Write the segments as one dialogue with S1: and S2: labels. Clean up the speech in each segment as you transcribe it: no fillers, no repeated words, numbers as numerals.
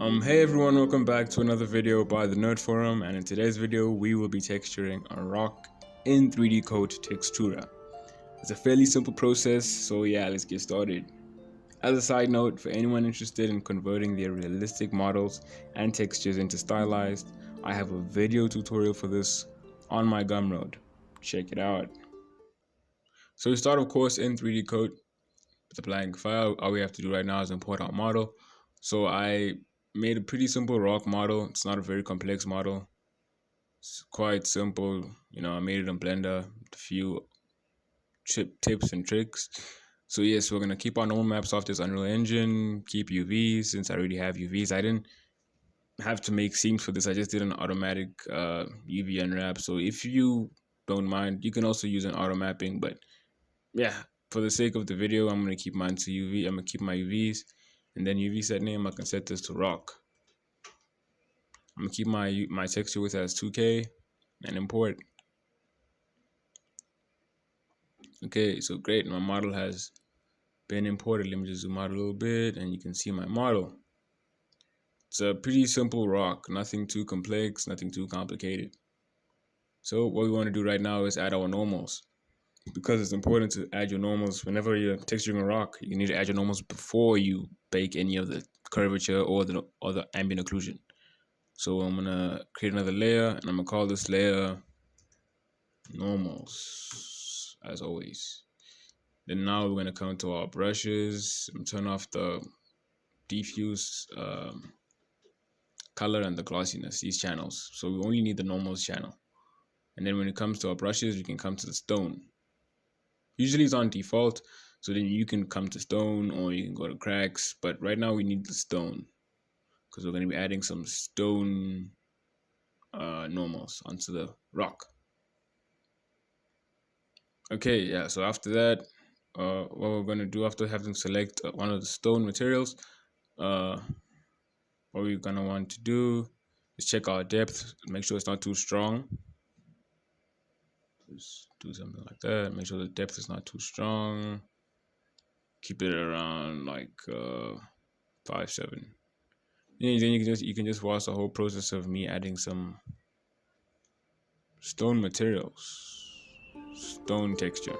S1: Hey everyone, welcome back to another video by the Nerd Forum, and in today's video we will be texturing a rock in 3D code Textura. It's a fairly simple process, so yeah, let's get started. As a side note, for anyone interested in converting their realistic models and textures into stylized, I have a video tutorial for this on my Gumroad. Check it out. So we start of course in 3D code with a blank file. All we have to do right now is import our model. So I made a pretty simple rock model. It's not a very complex model. It's quite simple. I made it in Blender with a few tips and tricks. So yes, we're gonna keep our normal maps off this Unreal Engine, keep UVs since I already have UVs. I didn't have to make seams for this. I just did an automatic UV unwrap. So if you don't mind, you can also use an auto mapping, but yeah, for the sake of the video, I'm gonna keep mine to UV. I'm gonna keep my UVs, and then UV set name, I can set this to rock. I'm gonna keep my texture width as 2K and import. Okay, so great. My model has been imported. Let me just zoom out a little bit, and you can see my model. It's a pretty simple rock, nothing too complex, nothing too complicated. So what we want to do right now is add our normals. Because it's important to add your normals whenever you're texturing a rock. You need to add your normals before you bake any of the curvature or the ambient occlusion. So I'm gonna create another layer, and I'm gonna call this layer normals, as always. Then now we're gonna come to our brushes and turn off the diffuse color and the glossiness, these channels. So we only need the normals channel. And then when it comes to our brushes, we can come to the stone. Usually it's on default, so then you can come to stone or you can go to cracks, but right now we need the stone because we're going to be adding some stone normals onto the rock. Okay, yeah, so after that, what we're going to do after having select one of the stone materials, what we're going to want to do is check our depth, make sure it's not too strong. Just do something like that, make sure the depth is not too strong. Keep it around like 5.7. Then you can just watch the whole process of me adding some stone materials, stone texture.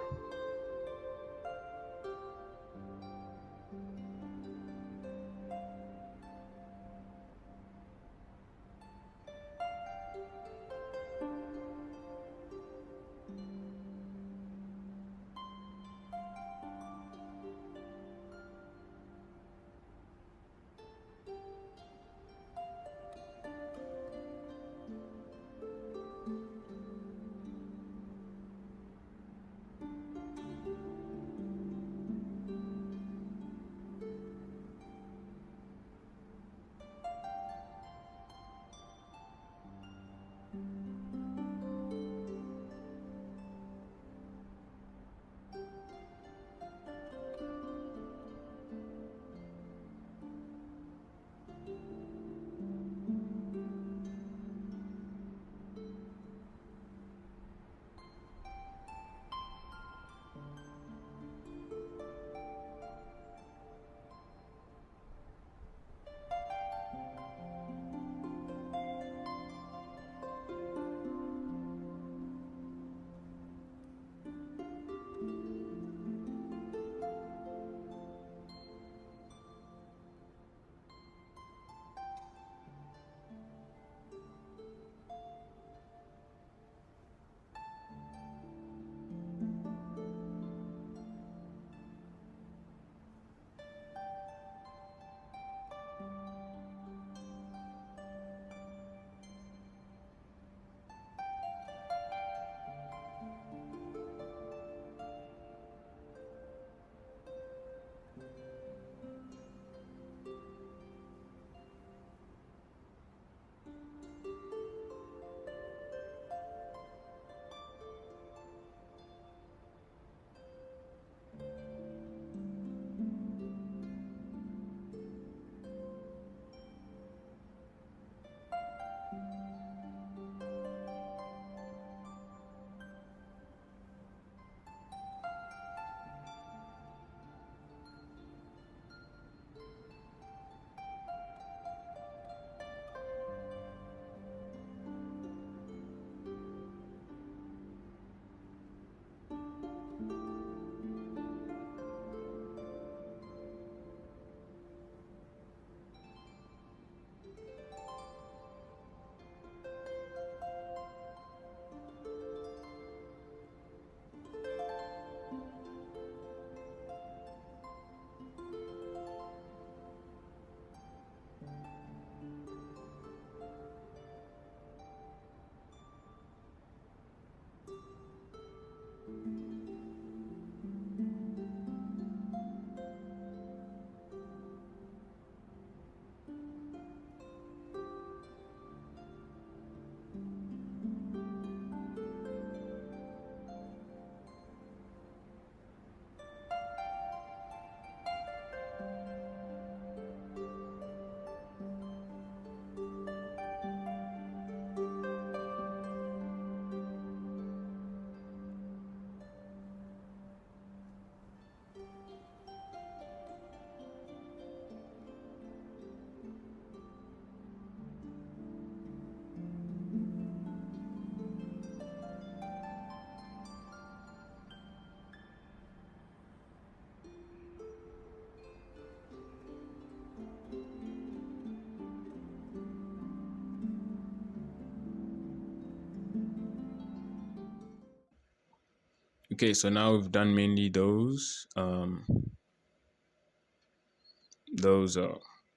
S1: Okay, so now we've done mainly those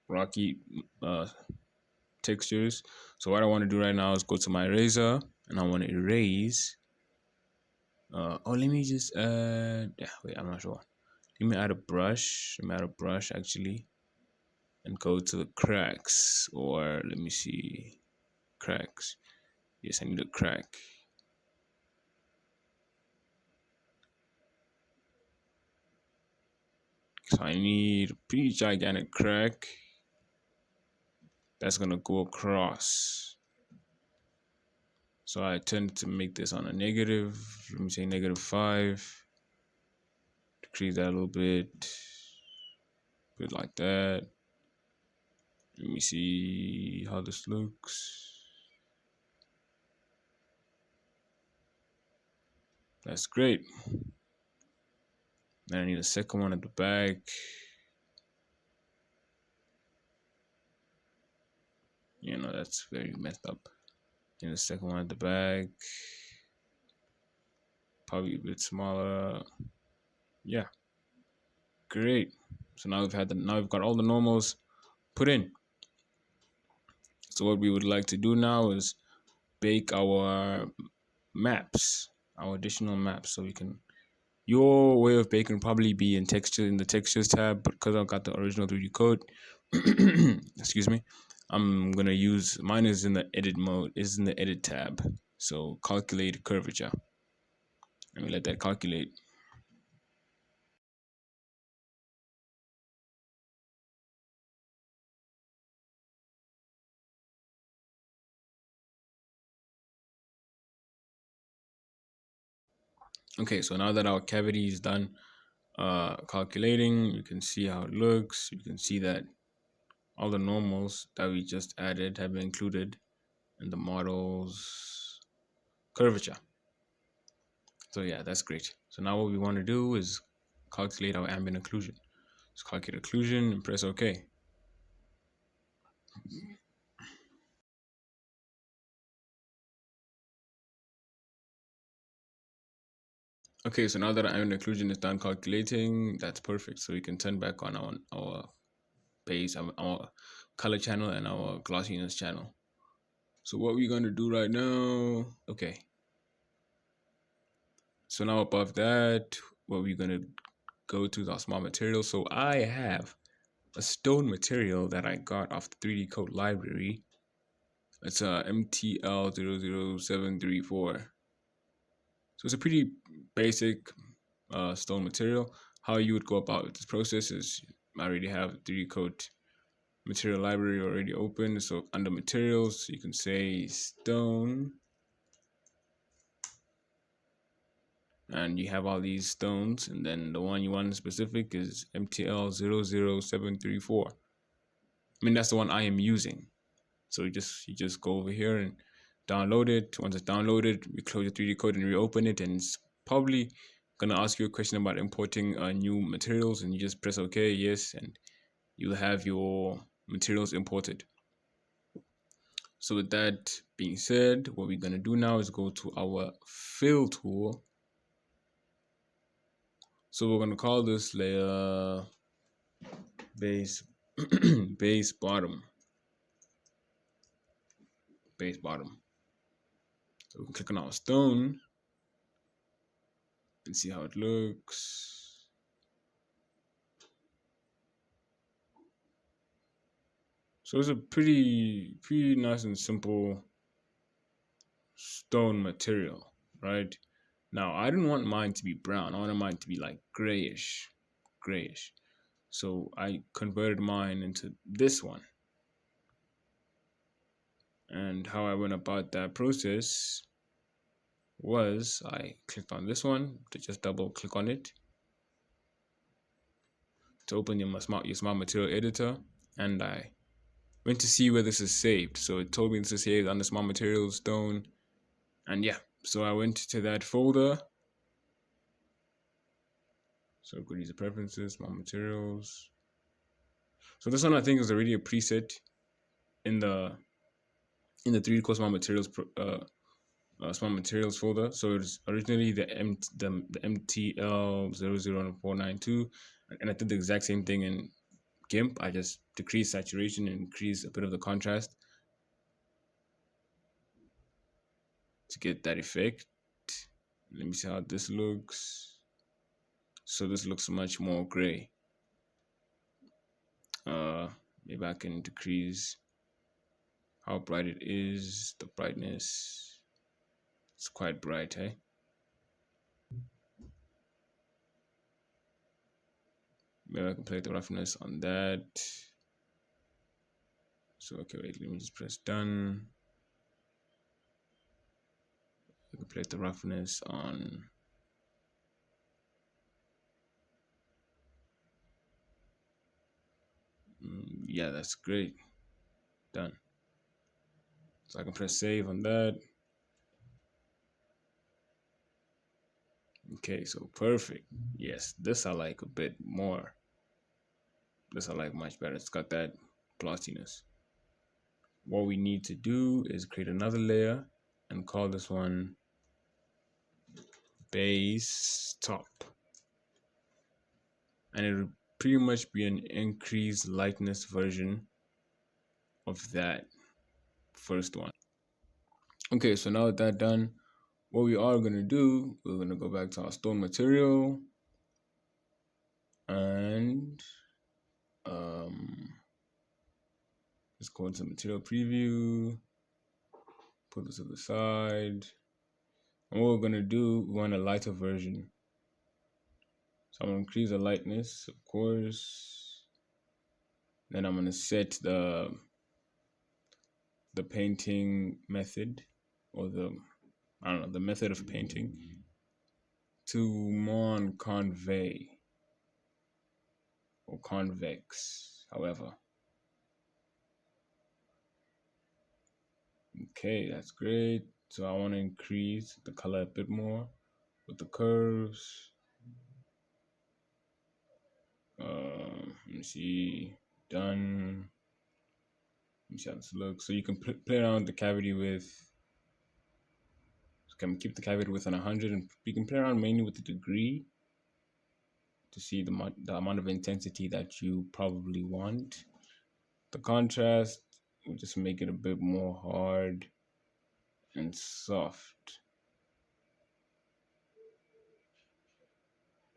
S1: rocky textures. So what I want to do right now is go to my eraser and I want to erase. Let me just yeah, wait, I'm not sure. Let me add a brush. Let me add a brush actually, and go to the cracks, or let me see, cracks. Yes, I need a crack. So I need a pretty gigantic crack that's gonna go across. So I tend to make this on a negative, let me say -5. Decrease that a little bit, put it like that. Let me see how this looks. That's great. Then I need a second one at the back. You know, that's very messed up. And the second one at the back. Probably a bit smaller. Yeah. Great. So now we've got all the normals put in. So what we would like to do now is bake our maps, our additional maps. So we can, your way of baking probably be in the textures tab, but because I've got the original 3D code, excuse me, I'm gonna use, mine is in the edit mode, is in the edit tab. So calculate curvature. Let me let that calculate. Okay, so now that our cavity is done calculating, you can see how it looks. You can see that all the normals that we just added have been included in the model's curvature. So yeah, that's great. So now what we want to do is calculate our ambient occlusion. Just calculate occlusion and press OK. Okay, so now that our ambient occlusion is done calculating, that's perfect. So we can turn back on our base, our color channel and our glossiness channel. So what we're going to do right now, okay. So now above that, what we're going to go to the small material. So I have a stone material that I got off the 3D code library. It's a MTL00734. So it's a pretty basic stone material. How you would go about this process is I already have 3D code material library already open. So under materials, you can say stone. And you have all these stones, and then the one you want specific is MTL00734. I mean, that's the one I am using. So you just go over here and download it. Once it's downloaded, we close the 3D code and reopen it, and it's probably gonna ask you a question about importing new materials, and you just press OK, yes, and you'll have your materials imported. So with that being said, what we're gonna do now is go to our fill tool. So we're gonna call this layer base base bottom. Base bottom. So we can click on our stone and see how it looks. So it's a pretty nice and simple stone material, right? Now I didn't want mine to be brown. I wanted mine to be like grayish. So I converted mine into this one. And how I went about that process was I clicked on this one to just double click on it to open your smart material editor, and I went to see where this is saved. So it told me this is saved under smart materials stone, and yeah, so I went to that folder. So go to user preferences, smart materials. So this one I think is already a preset in the 3D Smart Materials small materials folder. So it's originally the MTL000492, and I did the exact same thing in GIMP. I just decrease saturation and increase a bit of the contrast to get that effect. Let me see how this looks. So this looks much more gray. Maybe I can decrease how bright it is. The brightness, it's quite bright, eh? Maybe I can play the roughness on that. So okay, wait, let me just press done. I can play the roughness on yeah, that's great. Done. So I can press save on that. Okay, so perfect. Yes, this I like a bit more. This I like much better. It's got that glossiness. What we need to do is create another layer and call this one base top. And it'll pretty much be an increased lightness version of that first one. Okay, so now with that done, what we are going to do, we're going to go back to our stone material and let's go into material preview, put this to the side. And what we're going to do, we want a lighter version. So I'm going to increase the lightness, of course. Then I'm going to set the painting method, or I don't know, the method of painting to mon convey or convex, however. Okay, that's great. So I want to increase the color a bit more with the curves. Let me see, done. Let me see how this looks. So you can play around with the cavity with, can keep the cavity within 100, and you can play around mainly with the degree to see the amount of intensity that you probably want. The contrast, we'll just make it a bit more hard and soft.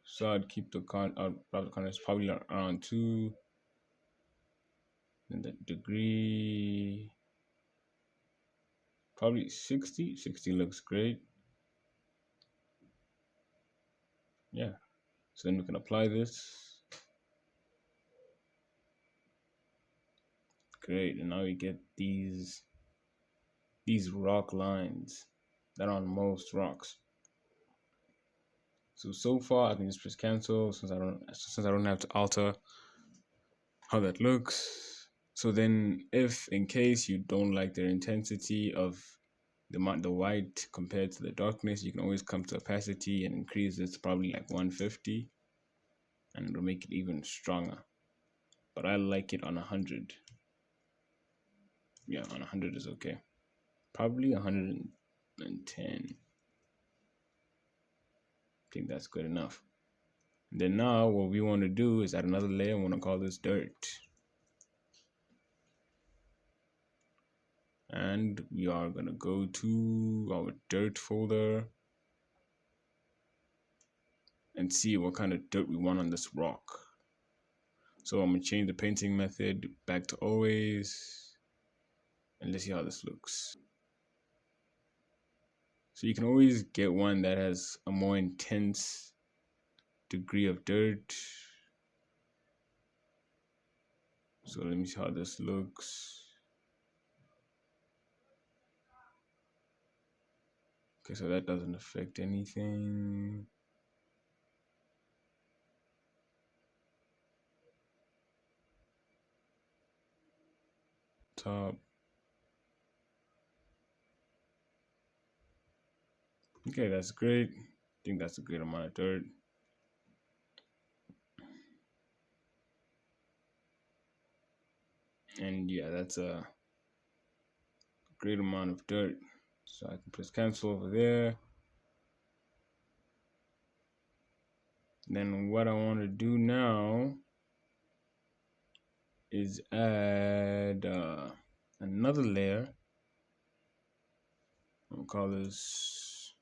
S1: So I'd keep the contrast probably around 2. And the degree, probably 60. 60 looks great. Yeah. So then we can apply this. Great. And now we get these rock lines that are on most rocks. So far I can just press cancel since I don't have to alter how that looks. So then if in case you don't like the intensity of the white compared to the darkness, you can always come to opacity and increase this to probably like 150, and it'll make it even stronger. But I like it on 100. Yeah, on 100 is okay. Probably 110. I think that's good enough. And then now what we want to do is add another layer. I want to call this dirt. And we are going to go to our dirt folder and see what kind of dirt we want on this rock. So I'm going to change the painting method back to always, and let's see how this looks. So you can always get one that has a more intense degree of dirt. So let me see how this looks. Okay, so that doesn't affect anything. Top. Okay, that's great. I think that's a great amount of dirt. And yeah, that's a great amount of dirt. So I can press cancel over there. Then what I want to do now is add another layer. I'll call this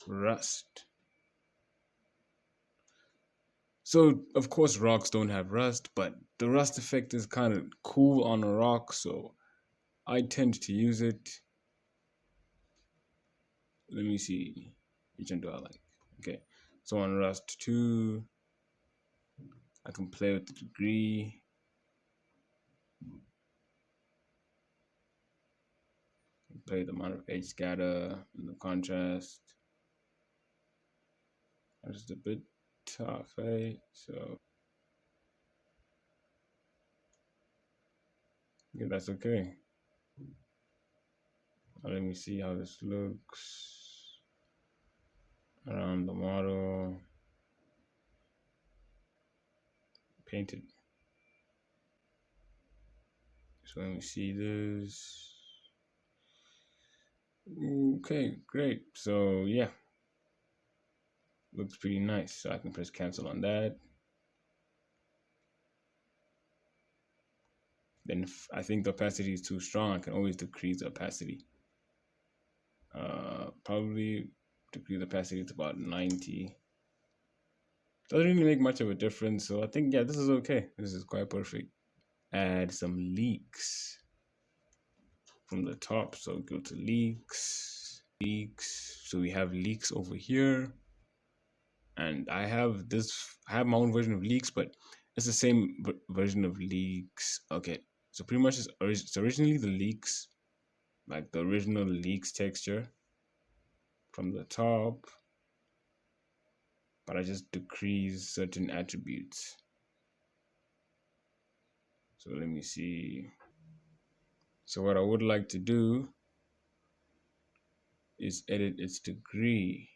S1: rust. So of course rocks don't have rust, but the rust effect is kind of cool on a rock, so I tend to use it. Let me see, which one do I like? Okay, so on rust 2, I can play with the degree. Play the amount of edge scatter and the contrast. That's just a bit tough, eh? So yeah, that's okay. Now let me see how this looks around the model. Painted. So let me see this. Okay, great. So yeah, looks pretty nice. So I can press cancel on that. Then if I think the opacity is too strong, I can always decrease the opacity. Probably decrease the opacity to about 90. Doesn't really make much of a difference. So I think, yeah, this is okay. This is quite perfect. Add some leaks from the top. So go to leaks. So we have leaks over here. And I have my own version of leaks, but it's the same version of leaks. Okay. So pretty much it's originally the leaks, like the original leaks texture from the top, but I just decrease certain attributes. So let me see. So what I would like to do is edit its degree.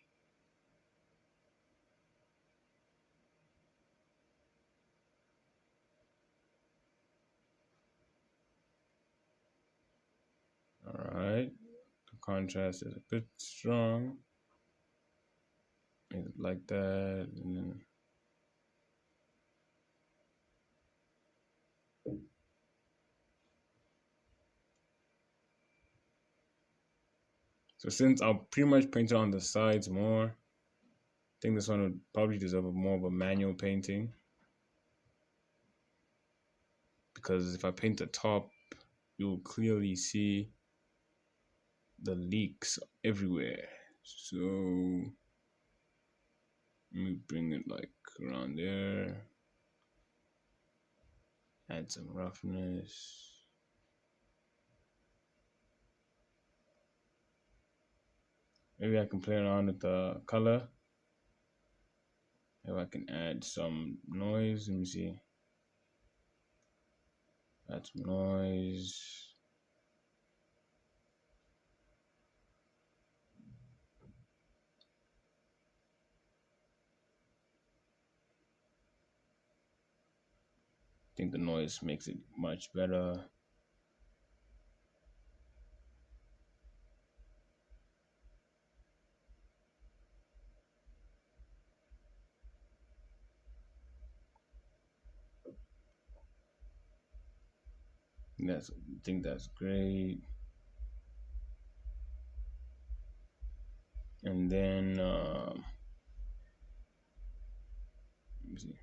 S1: All right, the contrast is a bit strong. Like that, and then so since I'll pretty much paint it on the sides more, I think this one would probably deserve more of a manual painting, because if I paint the top, you'll clearly see the leaks everywhere. So let me bring it like around there, add some roughness. Maybe I can play around with the color. If I can add some noise, let me see. Add some noise. I think the noise makes it much better. I think that's great. And then let me see.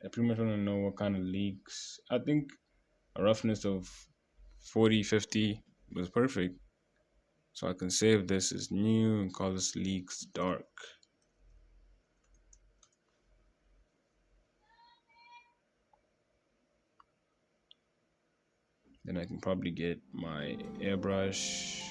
S1: I pretty much want to know what kind of leaks. I think a roughness of 40, 50 was perfect. So I can save this as new and call this leaks dark. Then I can probably get my airbrush.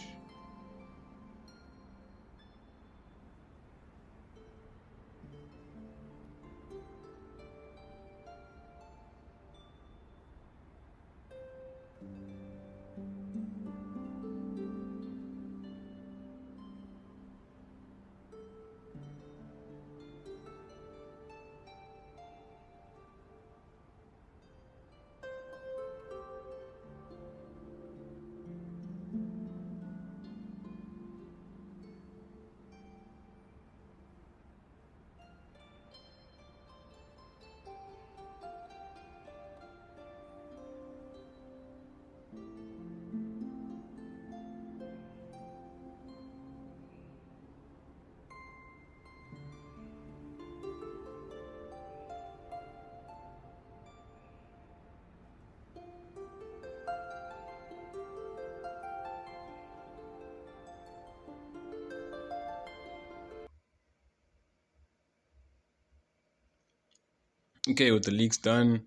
S1: Okay, with the leaks done,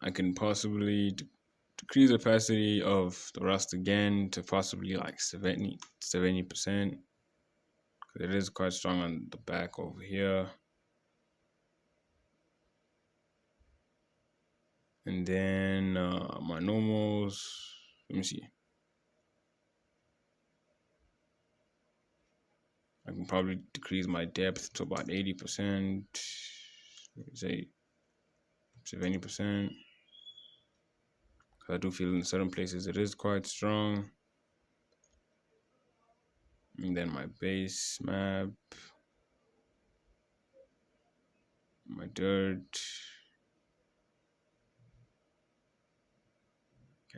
S1: I can possibly decrease the opacity of the rust again to possibly like 70%. It is quite strong on the back over here. And then my normals, let me see. I can probably decrease my depth to about 80%, say 70%. Because I do feel in certain places it is quite strong. And then my base map, my dirt.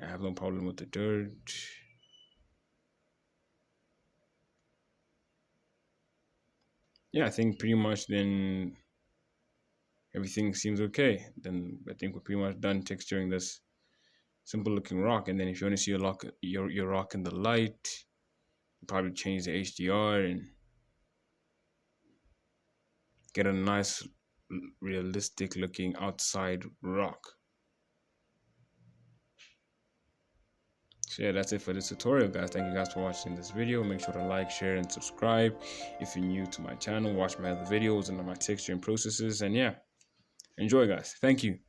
S1: I have no problem with the dirt. Yeah, I think pretty much then everything seems okay. Then I think we're pretty much done texturing this simple looking rock. And then if you want to see your rock in the light, you probably change the HDR and get a nice realistic looking outside rock. So yeah, that's it for this tutorial, guys. Thank you guys for watching this video. Make sure to like, share, and subscribe. If you're new to my channel, watch my other videos and my texturing processes. And yeah, enjoy, guys. Thank you.